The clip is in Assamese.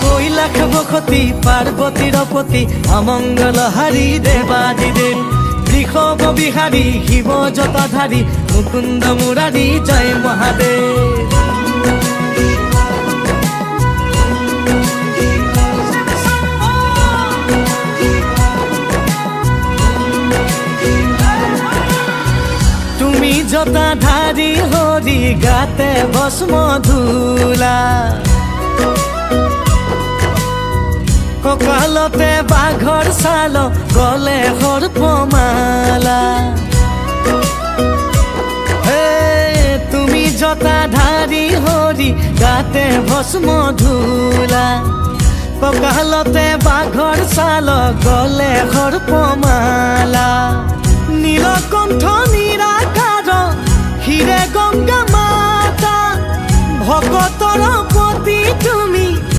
কৈলাশ বসতি পাৰ্বতীৰ পতি অমংগলহাৰী দেৱাদিদেৱ বৃষভ বিহাৰী শিৱ জটাধাৰী মুকুন্দ মুৰাৰী জয় মহাদেৱ। তুমি জটাধাৰী হৰি গাতে ভস্ম ধূলা কঁকালতে বাঘৰ ছাল গলে সৰ্পমালা তুমি জটাধাৰী হৰি গাতে ভস্ম ধূলা কঁকালতে বাঘৰ ছাল গলে সৰ্পমালা নীলকণ্ঠ নিৰাকাৰ হিৰে গংগা মাতা ভকতৰ